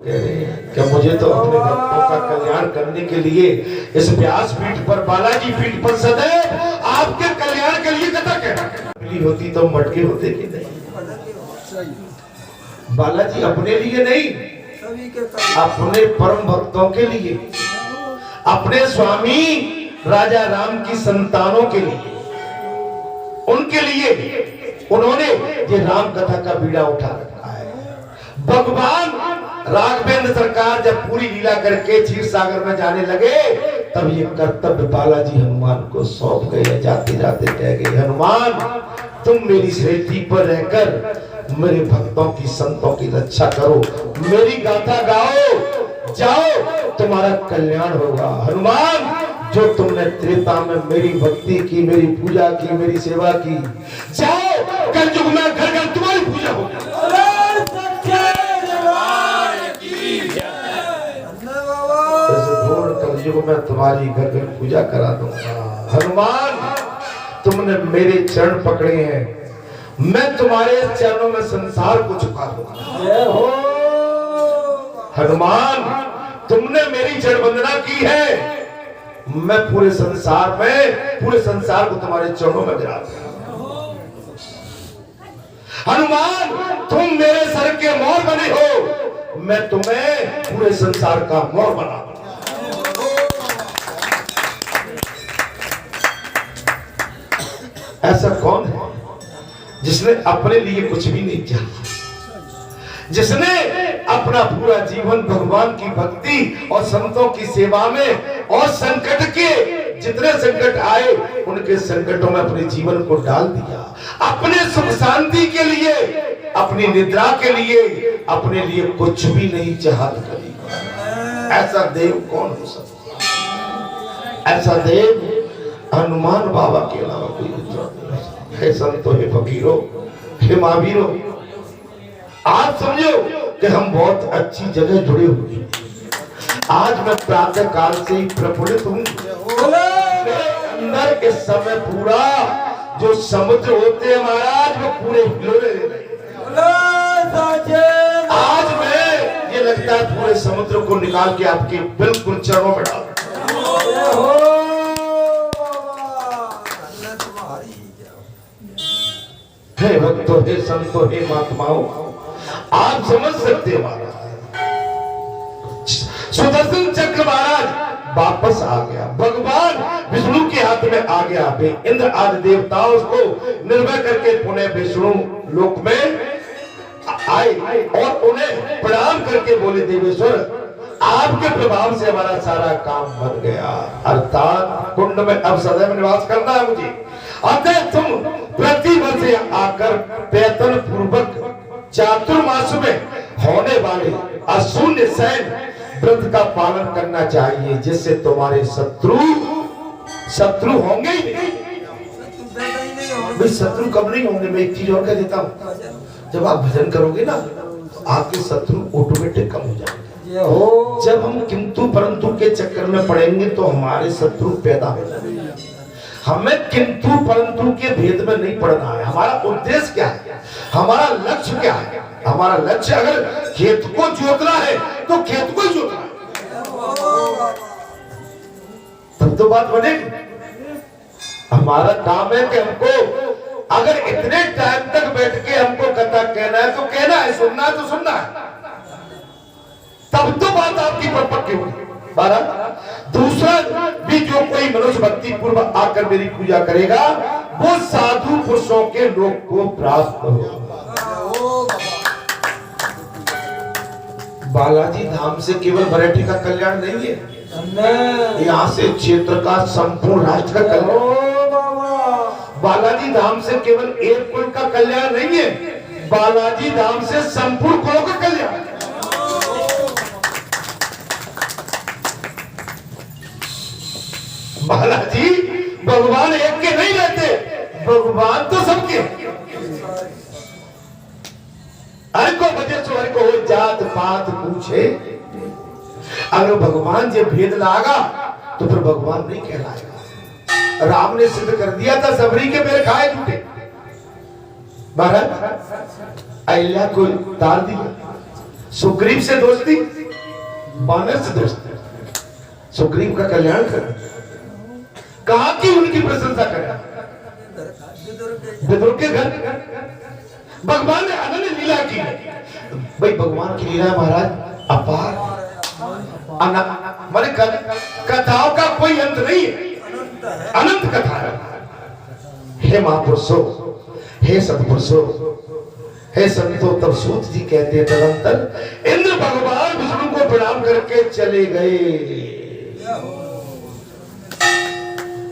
क्या मुझे तो अपने भक्तों का कल्याण करने के लिए इस व्यास पीठ पर, बालाजी पीठ पर सदैव आपके कल्याण के लिए कथा कहना होती तो मटके होते कि नहीं। बालाजी अपने लिए नहीं, अपने परम भक्तों के लिए, अपने स्वामी राजा राम की संतानों के लिए, उनके लिए उन्होंने ये राम कथा का बीड़ा उठा रखा है। भगवान राघवेंद्र सरकार जब पूरी लीला करके क्षीर सागर में जाने लगे तब ये कर्तव्य बालाजी हनुमान को सौंप गए। जाते जाते कह गए, हनुमान तुम मेरी श्रेष्ठी पर रहकर मेरे भक्तों की, संतों की रक्षा करो, मेरी गाथा गाओ, जाओ तुम्हारा कल्याण होगा। हनुमान जो तुमने त्रेता में मेरी भक्ति की, मेरी पूजा की, मेरी सेवा की, जाओ कलयुग में घर घर तुम्हारी पूजा होगी। कलयुग में तुम्हारी घर घर पूजा करा दूंगा। हनुमान तुमने मेरे चरण पकड़े हैं, मैं तुम्हारे चरणों में संसार को झुका दूंगा। हनुमान तुमने मेरी जड़ वंदना की है, मैं पूरे संसार में, पूरे संसार को तुम्हारे चरणों में गिरा दूंगा। हनुमान तुम मेरे सर के मोर बने हो, मैं तुम्हें पूरे संसार का मोर बना दूंगा। ऐसा कौन है जिसने अपने लिए कुछ भी नहीं चाहा, जिसने अपना पूरा जीवन भगवान की भक्ति और संतों की सेवा में, और संकट के जितने संकट आए उनके संकटों में अपने जीवन को डाल दिया, अपने सुख शांति के लिए, अपनी निद्रा के लिए, अपने लिए कुछ भी नहीं चाहत कभी। ऐसा देव कौन हो सकता? ऐसा देव हनुमान बाबा के अलावा कोई दूसरा नहीं है। संतो, हे फकीरों, हे महावीरों, आज समझो कि हम बहुत अच्छी जगह जुड़े हुए हैं। आज मैं प्रातः काल से ही प्रफुल्लित हूँ। अंदर इस समय पूरा जो समुद्र होते हैं महाराज, वो पूरे हिलोरे ले रहे। आज मैं ये लगता है पूरे समुद्र को निकाल के आपके बिल्कुल चरणों में डाल। हे भक्तों, हे संतों, हे महात्माओं, आप समझ सकते हैं महाराज, सुदर्शन चक्र महाराज वापस आ गया, भगवान विष्णु के हाथ में आ गया। इंद्र आदि देवताओं को निर्भय करके पुनः विष्णु लोक में आए और उन्हें प्रणाम करके बोले, देवेश्वर आपके प्रभाव से हमारा सारा काम बन गया, अर्थात कुंड में अब सदैव निवास करना है मुझे। अतः तुम प्रति वर्ष आकर वेतन पूर्वक चातुर्मास में होने वाले अशून्य शयन व्रत का पालन करना चाहिए, जिससे तुम्हारे शत्रु होंगे ही नहीं। भाई शत्रु कब नहीं होंगे? मैं एक चीज और कह देता हूँ, जब आप भजन करोगे ना तो आपके शत्रु ऑटोमेटिक कम हो जाएंगे। जब हम किंतु परंतु के चक्कर में पड़ेंगे तो हमारे शत्रु पैदा हो जाएंगे। हमें किंतु परंतु के भेद में नहीं पड़ना है। हमारा उद्देश्य क्या है, हमारा लक्ष्य क्या है? हमारा लक्ष्य अगर खेत को जोतना है तो खेत को ही जोतना है, तब तो बात बनेगी। हमारा काम है कि हमको अगर इतने टाइम तक बैठ के हमको कथा कहना है तो कहना है, सुनना है तो सुनना है, तब तो बात आपकी परपक्की होगी। दूसरा भी, जो कोई मनुष्य भक्ति पूर्वक आकर मेरी पूजा करेगा वो साधु पुरुषों के लोक को प्राप्त होगा। बालाजी धाम से केवल मराठी का कल्याण नहीं है, यहाँ से क्षेत्र का, संपूर्ण राष्ट्र का कल्याण। बालाजी धाम से केवल एक कुल का कल्याण नहीं है, बालाजी धाम से संपूर्ण कुलों का कल्याण। बालाजी भगवान एक के नहीं रहते, भगवान तो सबके। हर को बजे सो हर को हो, जात पात पूछे। अगर भगवान जे भेद लागा तो फिर भगवान नहीं कहलाएगा। राम ने सिद्ध कर दिया था, सबरी के पैर खाए झूठे। महाराज अहिल्या को डाल दिया, सुग्रीव से दोस्ती, बानर से दोस्ती, सुग्रीव का कल्याण कर, कहा कि उनकी प्रशंसा करें। विदुर के घर भगवान ने अनन्य लीला की। भाई भगवान की लीला महाराज अपार, माने कथाओं का कोई अंत नहीं है, अनंत कथा है। हे महापुरुषों, हे सत्पुरुषों, हे संतो, तब सूत जी कहते हैं तदंतर इंद्र भगवान विष्णु को प्रणाम करके चले गए।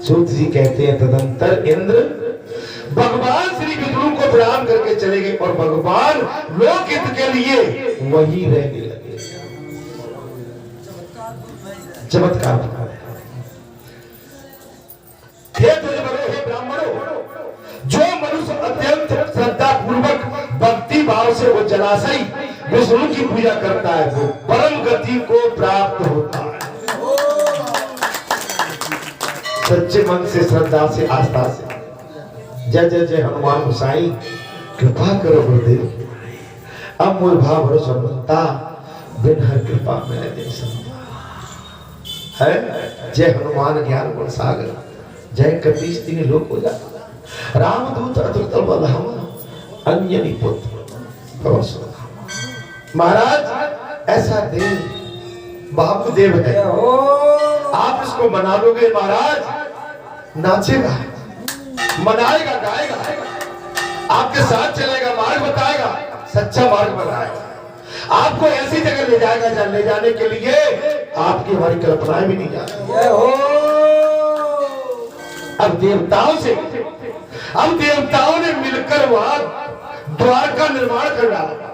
सूत जी कहते हैं तदंतर इंद्र भगवान श्री विष्णु को प्रणाम करके चले गए और भगवान लोकहित के लिए वही रहने लगे। चमत्कार हे ब्राह्मणों, जो मनुष्य अत्यंत श्रद्धा पूर्वक भक्ति भाव से वो जलाशय विष्णु की पूजा करता है वो परम गति को प्राप्त होता है। सच्चे मन से, श्रद्धा से, आस्था से। जय जय जय हनुमान गोसाई, कृपा करो गुरुदेव, अब मोर भाव भरोसा बनता, बिन हर कृपा में दे संता है। जय हनुमान ज्ञान गुण सागर, जय कपीश तीन लोक हो जाता, रामदूत अतुलित बल हम, अंजनी पुत्र भरोसा। महाराज ऐसा देव बाबूदेव है, आप इसको मना लोगे महाराज, नाचेगा, मनाएगा, गाएगा, आपके साथ चलेगा, मार्ग बताएगा, सच्चा मार्ग बताएगा, आपको ऐसी जगह ले जाएगा जहां ले जाने के लिए आपकी हमारी कल्पनाएं भी नहीं जाती। अब देवताओं ने मिलकर वहां द्वार का निर्माण कर डाला।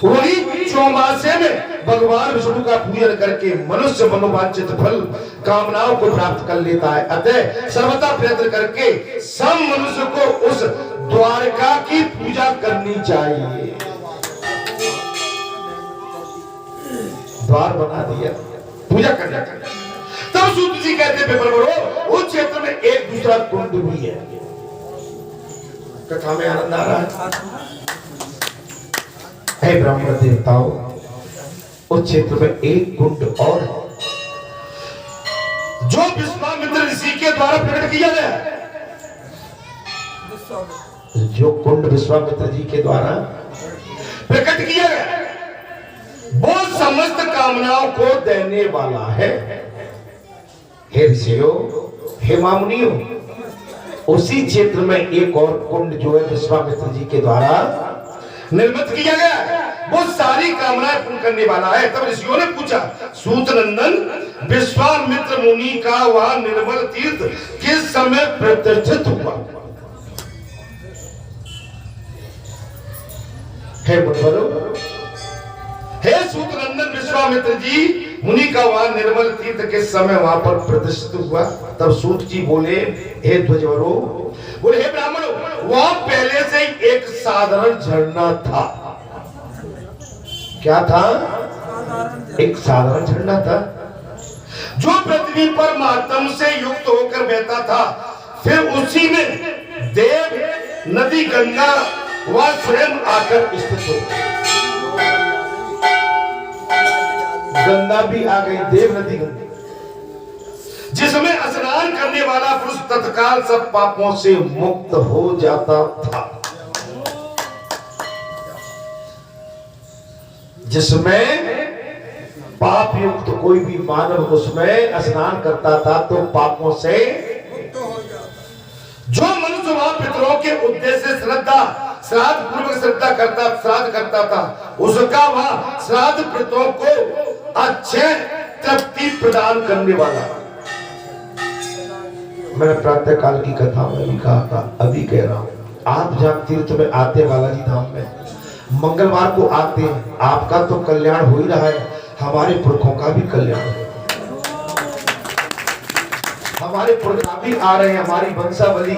वही चौमासे में भगवान विष्णु का पूजन करके मनुष्य मनोवांछित फल कामनाओं को प्राप्त कर लेता है। अतः सर्वथा प्रयत्न करके सब मनुष्य को उस द्वारका की पूजा करनी चाहिए। द्वार बना दिया, पूजा करना। तब सूत जी कहते हैं उस क्षेत्र में एक दूसरा कुंड भी है। कथा में आनंद आ रहा है। हे ब्राह्मण देवताओं, उस क्षेत्र में एक कुंड और है जो विश्वामित्र ऋषि के द्वारा प्रकट किया गया है। जो कुंड विश्वामित्र जी के द्वारा प्रकट किया गया वो समस्त कामनाओं को देने वाला है। हे ऋषियों, हे मामुनियों, उसी क्षेत्र में एक और कुंड जो है विश्वामित्र जी के द्वारा निर्मित किया गया है, वो सारी कामनाएं पूर्ण करने वाला है। तब ऋषियों ने पूछा, सूत नंदन, विश्वामित्र मुनि का वह निर्मल तीर्थ किस समय प्रतिष्ठित हुआ? हे मुनिवरों, हे सूत नंदन विश्वामित्र जी मुनि का वह निर्मल तीर्थ किस समय वहां पर प्रतिष्ठित हुआ? तब सूत जी बोले, हे ध्वजवरों, बोले हे ब्राह्मणों, वह पहले से ही एक साधारण झरना था। क्या था? एक साधारण झरना था जो पृथ्वी पर मातम से युक्त होकर बहता था। फिर उसी में देव नदी गंगा वह स्वयं आकर स्थित हो गई। गंगा भी आ गई, देव नदी गंगा, जिसमें स्नान करने वाला पुरुष तत्काल सब पापों से मुक्त हो जाता था। जिसमें पाप युक्त कोई भी मानव उसमें स्नान करता था तो पापों से जो मनुष्य वहां पितरों के उद्देश्य से श्राद्ध पूर्वक श्राद्ध करता था, उसका वह श्राद्ध पितरों को अच्छे तृप्ति प्रदान करने वाला। मैंने प्रातः काल की कथा में भी कहा था, अभी कह रहा हूं, आप जहां तीर्थ में आते बालाजी धाम में मंगलवार को आते हैं, आपका तो कल्याण हो ही रहा है, हमारे पुरखों का भी कल्याण हो। हमारे पुरखा भी आ रहे हैं, हमारी वंशावली,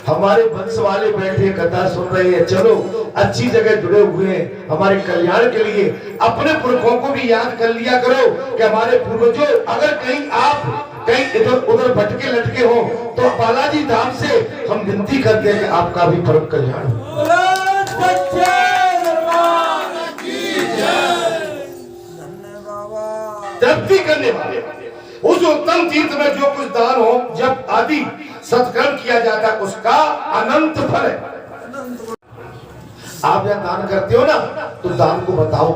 हमारे वंश वाले बैठे कथा सुन रहे हैं। चलो अच्छी जगह जुड़े हुए हैं, हमारे कल्याण के लिए अपने पुरखों को भी याद कर लिया करो कि हमारे पूर्वजों, अगर कहीं आप कहीं इधर उधर भटके लटके हो तो बालाजी धाम से हम विनती करते हैं कि आपका भी परम कल्याण हो। तृप्ति करने वाले उस उत्तम तीर्थ में जो कुछ दान हो जब आदि सत्कर्म किया जाता है उसका अनंत फल है। आप यह दान करते हो ना तो दान को बताओ,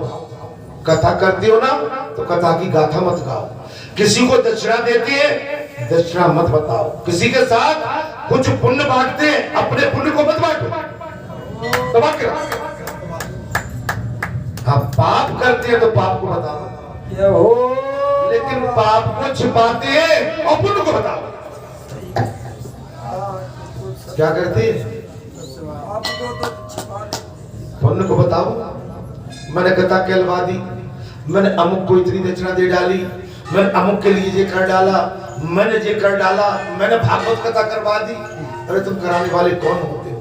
कथा करते हो ना तो कथा की गाथा मत गाओ, किसी को दक्षिणा देते हैं दक्षिणा मत बताओ, किसी के साथ कुछ पुण्य बांटते हैं अपने पुण्य को मत बांटो। तो आप पाप करते हैं तो पाप को बताओ, लेकिन पाप को छिपाते हैं और पुण्य को बताओ। क्या करते हैं? पुण्य को बताओ, मैंने कथा कहलवा दी, मैंने अमुक को इतनी दक्षिणा दे डाली, मैंने अमुक के लिए ये कर डाला, मैंने ये कर डाला, मैंने भागवत कथा करवा दी। अरे तुम कराने वाले कौन होते हो?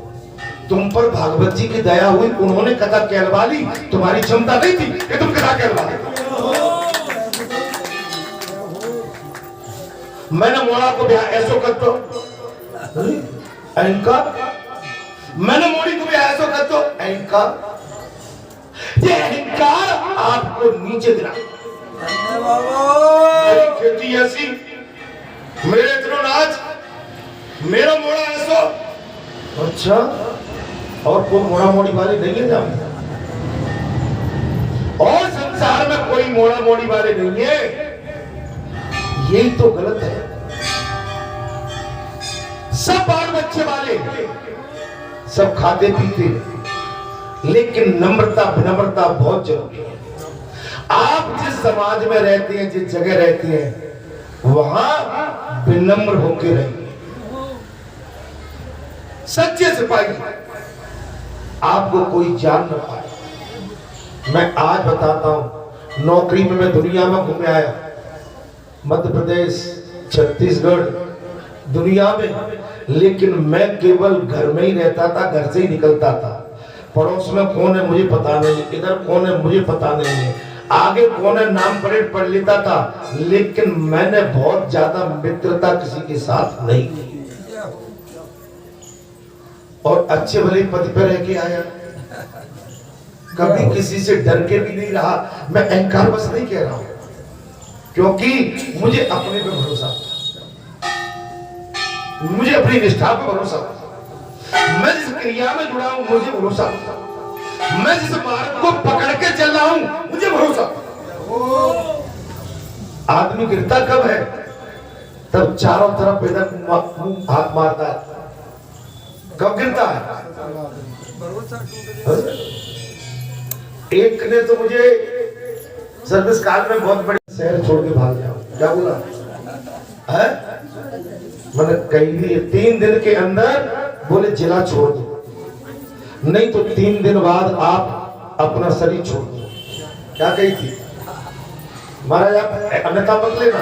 तुम पर भागवत जी की दया हुई, उन्होंने कथा कहलवा ली, तुम्हारी क्षमता नहीं थी कि तुम कथा कहलवा ली। मैंने मोड़ा को ब्याह ऐसो कर दो अहंकार, मैंने मोड़ी को ब्याह ऐसो कर दो अहंकार। ये अहंकार आपको नीचे गिरा। खेती ऐसी, मेरे इतनो नाच, मेरा मोड़ा ऐसो। अच्छा, और कोई मोड़ा मोड़ी वाले नहीं है जान, और संसार में कोई मोड़ा मोड़ी वाले नहीं है। यही तो गलत है। सब बाल बच्चे वाले, सब खाते पीते, लेकिन नम्रता विनम्रता बहुत जरूरी है। आप जिस समाज में रहते हैं, जिस जगह रहते हैं, वहां विनम्र होकर रहिए। सच्चे सिपाही आपको कोई जान न पाए। मैं आज बताता हूं, नौकरी में मैं दुनिया में घूमे आया, मध्य प्रदेश, छत्तीसगढ़, दुनिया में, लेकिन मैं केवल घर में ही रहता था, घर से ही निकलता था। पड़ोस में कौन है मुझे पता नहीं, इधर कौन है मुझे पता नहीं है, आगे कौन है नाम परेड पढ़ लेता था, लेकिन मैंने बहुत ज्यादा मित्रता किसी के साथ नहीं की। और अच्छे भले पद पे रह के आया, कभी किसी से डर के भी नहीं रहा। मैं अहंकार बस नहीं कह रहा हूं, क्योंकि मुझे अपने पे भरोसा था, मुझे अपनी निष्ठा पे भरोसा था, मैं जिस क्रिया में जुड़ा हूं मुझे भरोसा था, मैं जिस मार्ग को पकड़ के चल रहा हूं मुझे भरोसा था। आदमी गिरता कब है? तब चारों तरफ इधर हाथ मारता है। कब गिरता है? एक ने तो मुझे सर्विस काल में बहुत बड़े शहर छोड़ के भाग जाओ, क्या बोला है? मैंने कही भी 3 दिन के अंदर बोले जिला छोड़ दो, नहीं तो 3 दिन बाद आप अपना शरीर छोड़ दो। क्या कही थी? महाराज आप अन्यथा मत लेना।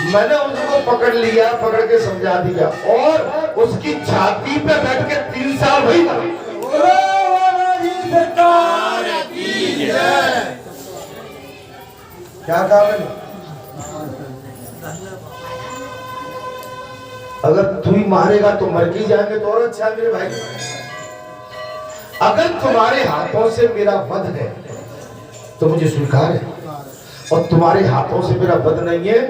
मैंने उसको पकड़ लिया, पकड़ के समझा दिया, और उसकी छाती पे बैठ के 3 साल वही था। क्या कहा मैंने? अगर तू ही मारेगा तो मर के जाएंगे तो और अच्छा मेरे भाई। अगर तुम्हारे हाथों से मेरा वध है तो मुझे स्वीकार है, और तुम्हारे हाथों से मेरा वध नहीं है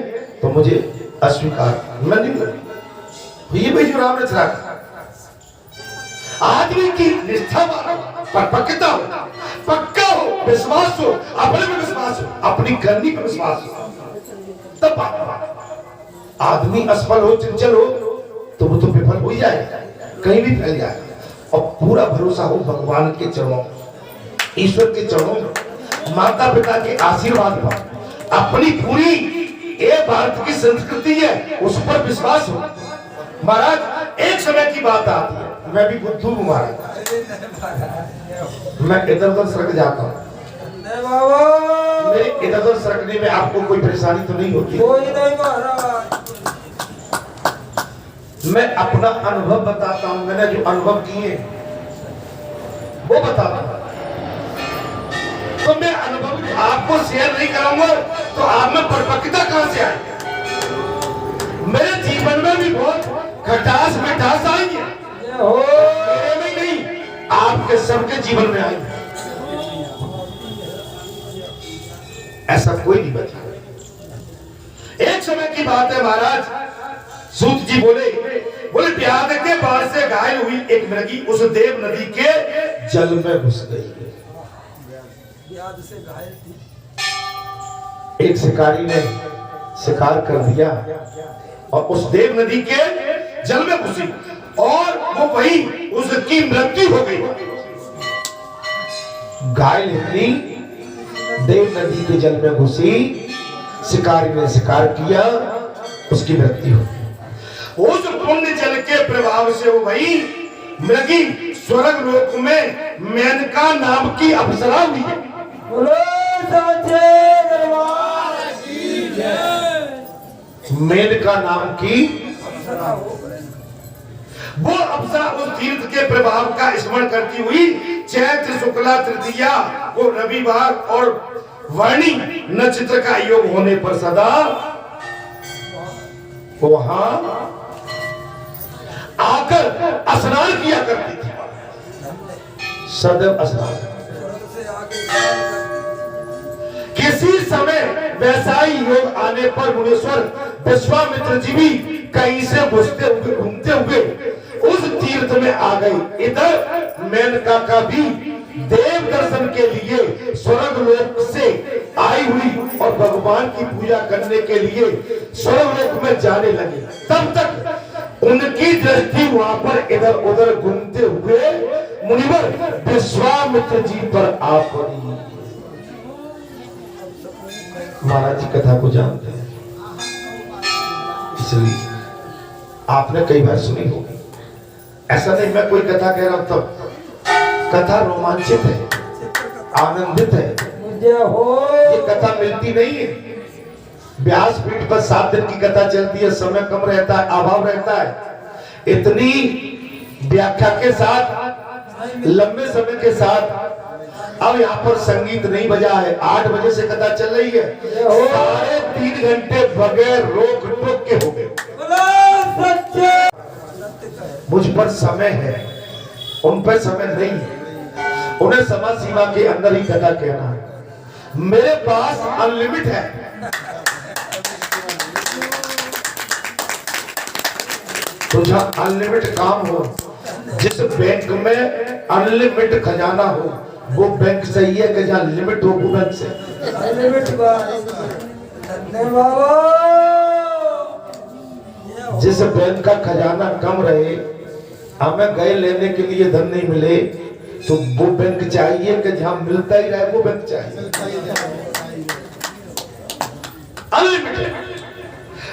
तो मुझे अस्वीकार। मैं नहीं करूं। ये भाई जो राम ने चला, आदमी की निष्ठा मानो, पर पक्का हो, पक्का हो, विश्वास हो, अपने में विश्वास हो, अपनी करनी पर विश्वास हो, तब आदमी असफल हो, चंचल हो तो वो तो विफल हो ही जाएगा, कहीं भी फैल जाएगा। और पूरा भरोसा हो भगवान के चरणों, ईश्वर के चरणों, माता पिता के आशीर्वाद पर, अपनी पूरी ये भारत की संस्कृति है उस पर विश्वास हो। महाराज एक समय की बात आती है, मैं भी बुद्धू हूं महाराज, मैं इधर उधर सरक जाता हूँ, मेरे इधर उधर सरकने में आपको कोई परेशानी तो नहीं होती? कोई नहीं महाराज। मैं अपना अनुभव बताता हूं, मैंने जो अनुभव किए वो बताता हूं। तो मैं अनुभव आपको शेयर नहीं कराऊंगा तो आप में परिपक्वता कहां से आएगी? मेरे जीवन में भी बहुत खटास मिठास आई है, मेरे में नहीं, आपके सबके जीवन में आई। ऐसा कोई नहीं बचा। एक समय की बात है महाराज, सूत जी बोले ब्याद के बाढ़ से घायल हुई एक मृगी उस देव नदी के जल में घुस गई। ब्याद से घायल थी। एक शिकारी ने शिकार कर दिया और उस देव नदी के जल में घुसी और वो वही उसकी मृत्यु हो गई। घायल इतनी देव नदी के जल में घुसी, शिकारी ने शिकार किया, उसकी मृत्यु हो गई। उस पुण्य जल के प्रभाव से वो वही मृगी स्वर्ग लोक में मेनका नाम की अप्सरा हुई है। मेनका नाम की वो अप्सरा उस तीर्थ के प्रभाव का स्मरण करती हुई चैत्र शुक्ला तृतीया को रविवार और वर्णी नक्षत्र का योग होने पर सदा वहां आकर स्नान किया करती थी। सदैव स्नान। किसी समय वैसा ही योग आने पर मुनीश्वर विश्वामित्र जी भी कहीं से घूमते हुए उस तीर्थ में आ गई। इधर मेनका का भी देव दर्शन के लिए स्वर्ग लोक से आई हुई और भगवान की पूजा करने के लिए स्वर्ग लोक में जाने लगे। तब तक उनकी दृष्टि वहां पर इधर उधर घूमते हुए मुनिवर विश्वामित्र जी पर आ पड़ी। महाराज जी कथा को जानते हैं, इसलिए आपने कई बार सुनी होगी। ऐसा नहीं मैं कोई कथा कह रहा हूं, तब कथा रोमांचित है, आनंदित है। ये कथा मिलती नहीं है। व्यासपीठ पर 7 दिन की कथा चलती है, समय कम रहता है, अभाव रहता है। इतनी व्याख्या के साथ, लंबे समय के साथ। अब यहाँ पर संगीत नहीं बजा है, 8 बजे से कथा चल रही है, 3.5 घंटे बगैर रोक टोक के हो गए। मुझ पर समय है, उन पर समय नहीं है। उन्हें समय सीमा के अंदर ही कथा कहना है। मेरे पास अनलिमिट है। तो जहां अनलिमिट काम हो, जिस बैंक में अनलिमिट खजाना हो, वो बैंक सही है कि जहां लिमिट हो वो बैंक से। जिस बैंक का खजाना कम रहे, हमें गए लेने के लिए धन नहीं मिले, तो वो बैंक चाहिए कि जहां मिलता ही रहे वो बैंक चाहिए। अनलिमिटेड।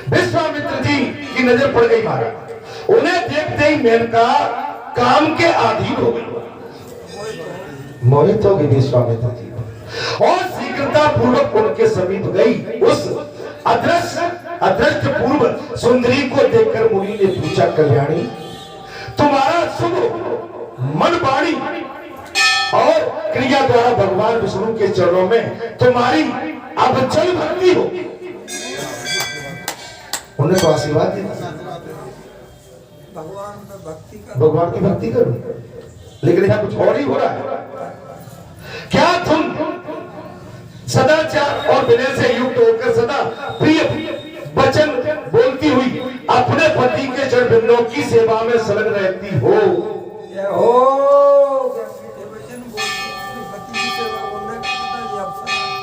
विश्वामित्र जी की नजर पड़ गई महाराज, उन्हें देखते ही मेनका काम के अधीन हो गई, मोहित हो गई विश्वामित्र जी और शीघ्रता पूर्वक उनके समीप गई। उस अदृष्ट पूर्व सुंदरी को देखकर मुनि ने पूछा, कल्याणी तुम्हारा शुभ मन वाणी और क्रिया द्वारा भगवान विष्णु के चरणों में तुम्हारी अब चल भक्ति हो। उन्हें तो आशीर्वाद दिया, भगवान की भक्ति करो, लेकिन यहाँ कुछ और ही हो रहा है। क्या तुम सदाचार और विनय से युक्त होकर सदा प्रिय वचन बोलती हुई अपने पति के चरण बिंदों की सेवा में संलग्न रहती हो?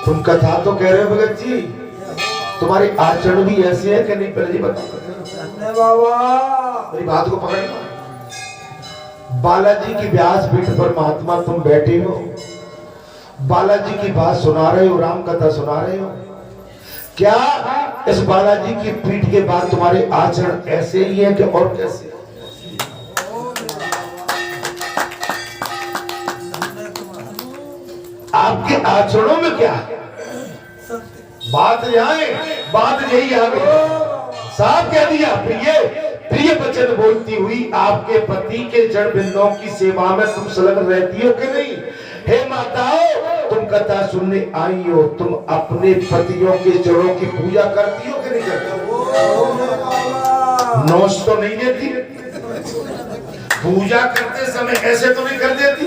तुम कथा तो कह रहे हो भगत जी, तुम्हारे आचरण भी ऐसे है कि नहीं? पहले जी बताओ, मेरी बात को पकड़ना। बालाजी की व्यासपीठ पर महात्मा तुम बैठे हो, बालाजी की बात सुना रहे हो, राम कथा सुना रहे हो। क्या इस बालाजी की पीठ के बाद तुम्हारे आचरण ऐसे ही है कि और कैसे? आपके आचरणों में क्या है? बात यहाँ है, बात यही आ गई, साफ कह दिया। प्रिय वचन बोलती हुई आपके पति के जड़ बिंदुओं की सेवा में तुम संलग्न रहती हो कि नहीं? हे माताओं, तुम कथा सुनने आई हो, तुम अपने पतियों के जड़ों की पूजा करती हो कि नहीं करती? नोश तो नहीं देती? पूजा करते समय ऐसे तो नहीं कर देती?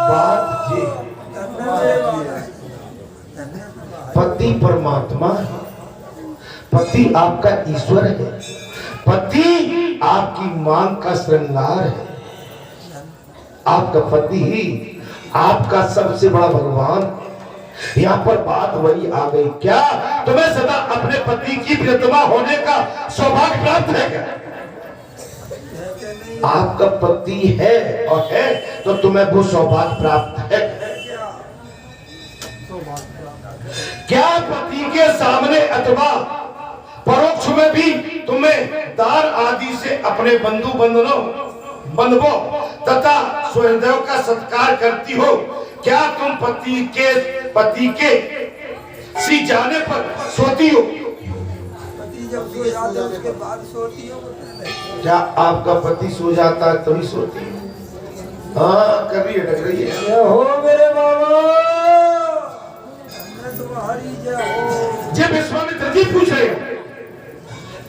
बात ये पति परमात्मा है, पति आपका ईश्वर है, पति आपकी मांग का श्रृंगार है, आपका पति ही आपका सबसे बड़ा भगवान है। यहाँ पर बात वही आ गई, क्या तुम्हें सदा अपने पति की प्रियतमा होने का सौभाग्य प्राप्त है क्या? आपका पति है और है तो तुम्हें वो सौभाग्य प्राप्त है क्या? पति के सामने अथवा परोक्ष में भी तुम्हें दार आदि से अपने बंधु बंधुओं तथा स्वयंदेव का सत्कार करती हो। क्या तुम पति के सी जाने पर सोती हो? पति जब सो जाते हैं उसके बाद सोती हो? क्या आपका पति सो जाता है तभी सोती है? हाँ, कभी अटक रही है। जय हो मेरे बाबा, तुम्हारी जय हो। जब विश्वामित्र जी पूछ रहे हो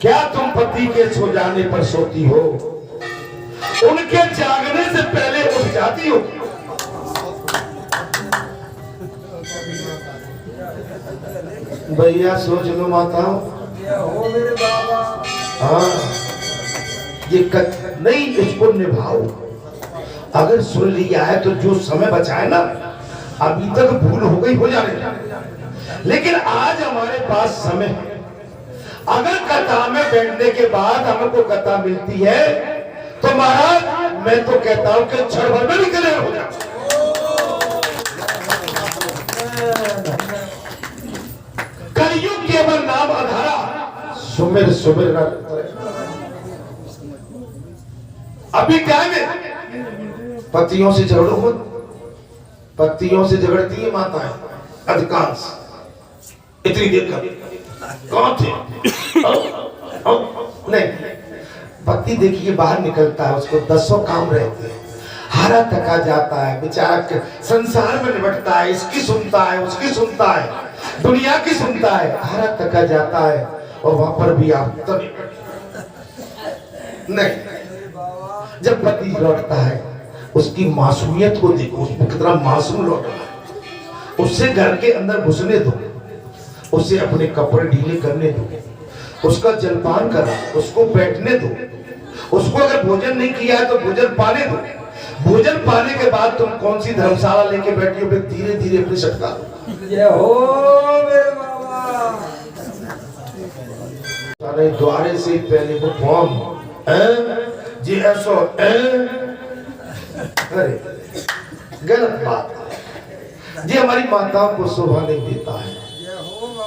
क्या तुम पति के सो जाने पर सोती हो, उनके जागने से पहले उठ जाती हो? भैया सोच लो माताओं। जय हो मेरे बाबा। हाँ, ये नहीं, इसको निभाओ। अगर सुन लिया है तो जो समय बचा है ना, अभी तक भूल हो गई हो जाने, लेकिन आज हमारे पास समय है। अगर कथा में बैठने के बाद हमको कथा मिलती है तो महाराज मैं तो कहता हूं कि क्षण भर में निकले हो जाए। कलयुग केवल नाम आधारा, सुमिर सुमिर अभी टाइम है। पतियों से झगड़ो मत, पतियों से झगड़ती है माताएं अधिकांश। इतनी देर का कौन थे? नहीं, पति देखिए बाहर निकलता है, उसको 10 काम रहते हैं, हारा थका जाता है बेचारा, संसार में निपटता है, इसकी सुनता है, उसकी सुनता है, दुनिया की सुनता है, हारा थका जाता है। और वहां पर भी आप तभी नहीं, जब पति लौटता है उसकी मासूमियत को देखो, उसको कितना मासूम लौटा है। उससे घर के अंदर घुसने दो, उसे अपने कपड़े ढीले करने दो, उसका जलपान करो, उसको बैठने दो, उसको अगर भोजन नहीं किया है तो भोजन पाने दो। भोजन पाने के बाद तुम कौन सी धर्मशाला लेके बैठी हो, धीरे धीरे अपनी सटका दो। जय हो मेरे बाबा। द्वारे से पहले वो फॉर्म जी ऐसो अरे गलत बात है, ये हमारी माताओं को शोभा नहीं देता है।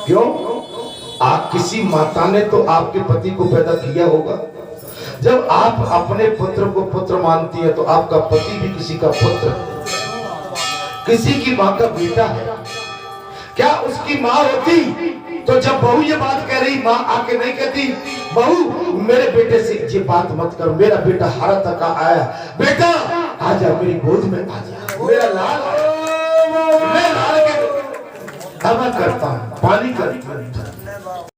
क्यों? आप किसी माता ने तो आपके पति को पैदा किया होगा। जब आप अपने पुत्र को पुत्र मानती है तो आपका पति भी किसी का पुत्र, किसी की माँ का बेटा है। क्या उसकी माँ होती तो जब बहू ये बात कह रही, माँ आके नहीं कहती बहू मेरे बेटे से ये बात मत कर, मेरा बेटा हारा थका आया, बेटा आजा मेरी गोद में आजा, मेरा लाल, मैं लाल के हवा करता हूँ, पानी करता हूँ,